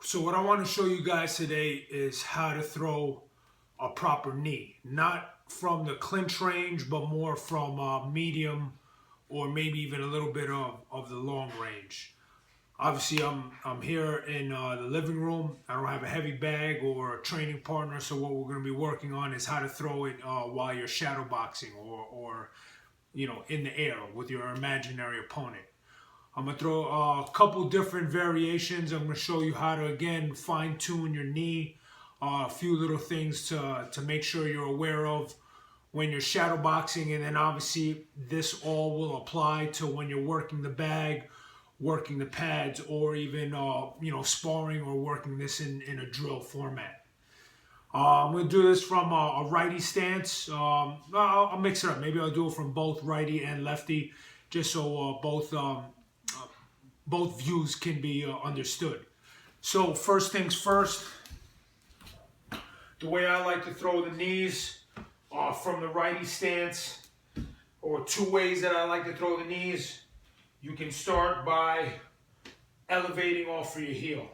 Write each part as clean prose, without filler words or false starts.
So what I want to show you guys today is how to throw a proper knee. Not from the clinch range, but more from medium or maybe even a little bit of the long range. Obviously, I'm here in the living room. I don't have a heavy bag or a training partner, so what we're going to be working on is how to throw it while you're shadowboxing or in the air with your imaginary opponent. I'm going to throw a couple different variations. I'm going to show you how to, again, fine-tune your knee. A few little things to make sure you're aware of when you're shadowboxing. And then obviously this all will apply to when you're working the bag, working the pads, or even sparring or working this in a drill format. I'm going to do this from a righty stance. I'll mix it up. Maybe I'll do it from both righty and lefty, just so both views can be understood. So first things first, the way I like to throw the knees from the righty stance, or two ways that I like to throw the knees. You can start by elevating off of your heel.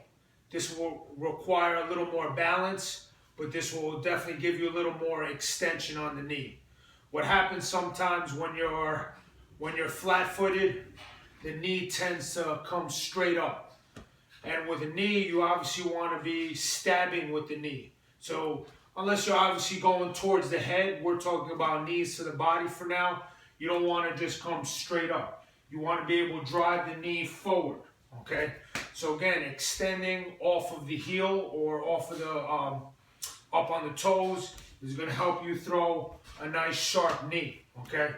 This will require a little more balance, but this will definitely give you a little more extension on the knee. What happens sometimes when you're flat-footed, the knee tends to come straight up. And with a knee, you obviously want to be stabbing with the knee. So unless you're obviously going towards the head, we're talking about knees to the body for now, you don't want to just come straight up. You want to be able to drive the knee forward, okay? So again, extending off of the heel or off of the, up on the toes is going to help you throw a nice sharp knee, okay?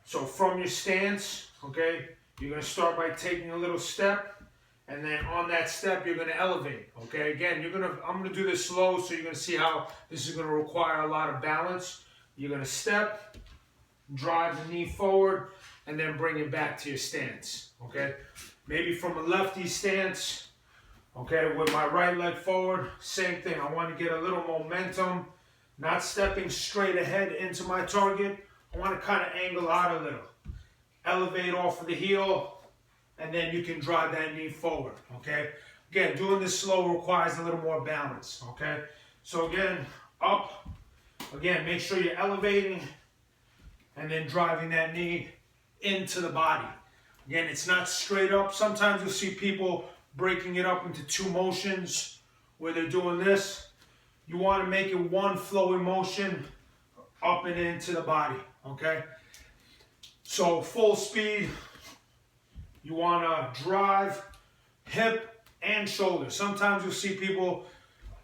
So from your stance, okay, you're going to start by taking a little step, and then on that step, you're going to elevate, okay? Again, I'm going to do this slow, so you're going to see how this is going to require a lot of balance. You're going to step, drive the knee forward, and then bring it back to your stance, okay? Maybe from a lefty stance, okay, with my right leg forward, same thing. I want to get a little momentum, not stepping straight ahead into my target. I want to kind of angle out a little. Elevate off of the heel, and then you can drive that knee forward, okay? Again, doing this slow requires a little more balance, okay? So again, up. Again, make sure you're elevating and then driving that knee into the body. Again, it's not straight up. Sometimes you'll see people breaking it up into two motions where they're doing this. You want to make it one flowing motion up and into the body, okay? So full speed, you want to drive hip and shoulder. Sometimes you'll see people,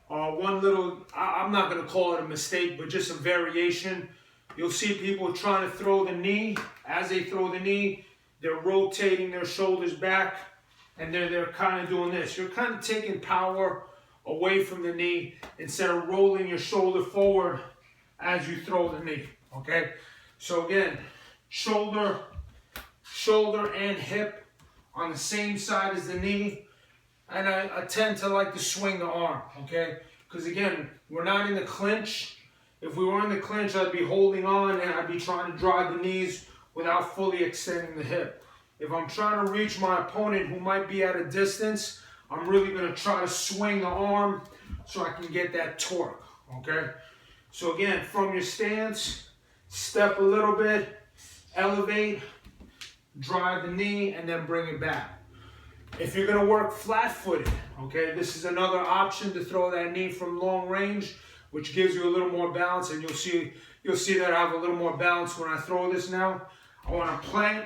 one little, I'm not going to call it a mistake, but just a variation. You'll see people trying to throw the knee. As they throw the knee, they're rotating their shoulders back, and they're kind of doing this. You're kind of taking power away from the knee instead of rolling your shoulder forward as you throw the knee, okay? So again, shoulder and hip on the same side as the knee, and I tend to like to swing the arm, okay? Because again, we're not in the clinch. If we were in the clinch, I'd be holding on and I'd be trying to drive the knees without fully extending the hip. If I'm trying to reach my opponent who might be at a distance, I'm really going to try to swing the arm so I can get that torque, okay? So again, from your stance, step a little bit, elevate, drive the knee, and then bring it back. If you're going to work flat-footed, okay, this is another option to throw that knee from long range, which gives you a little more balance, and you'll see that I have a little more balance when I throw this now. I want to plant,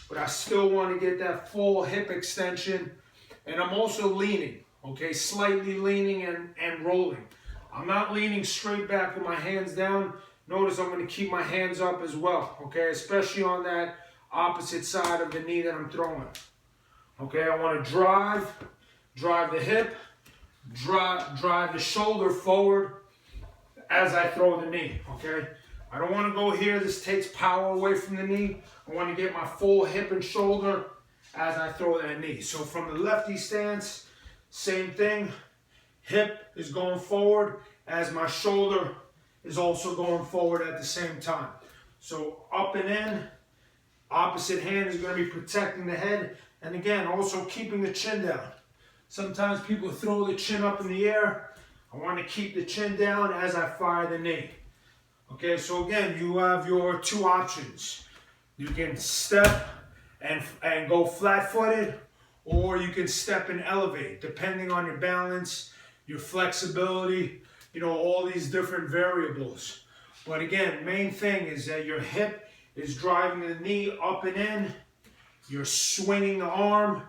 but I still want to get that full hip extension, and I'm also leaning, okay, slightly leaning and rolling. I'm not leaning straight back with my hands down. Notice I'm going to keep my hands up as well, okay, especially on that opposite side of the knee that I'm throwing. Okay, I want to drive the hip, drive the shoulder forward as I throw the knee, okay? I don't want to go here. This takes power away from the knee. I want to get my full hip and shoulder as I throw that knee. So from the lefty stance, same thing. Hip is going forward as my shoulder is also going forward at the same time. So up and in, opposite hand is going to be protecting the head, and again, also keeping the chin down. Sometimes people throw the chin up in the air. I want to keep the chin down as I fire the knee. Okay, so again, you have your two options. You can step and go flat-footed, or you can step and elevate, depending on your balance, your flexibility, you know, all these different variables. But again, main thing is that your hip is driving the knee up and in, you're swinging the arm,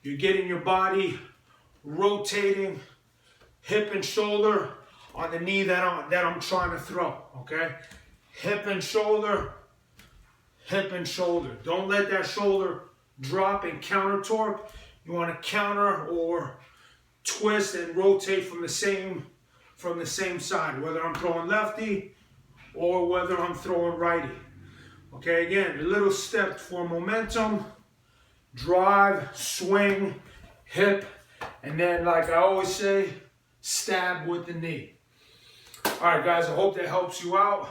you're getting your body rotating hip and shoulder on the knee that I'm trying to throw, okay? Hip and shoulder, hip and shoulder. Don't let that shoulder drop and counter torque. You want to counter or twist and rotate from the same side, whether I'm throwing lefty or whether I'm throwing righty. Okay, again, a little step for momentum, drive, swing, hip, and then, like I always say, stab with the knee. All right, guys, I hope that helps you out.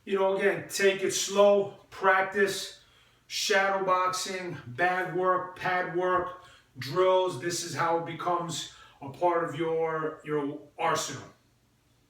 You know, again, take it slow, practice, shadow boxing, bag work, pad work, drills. This is how it becomes a part of your arsenal.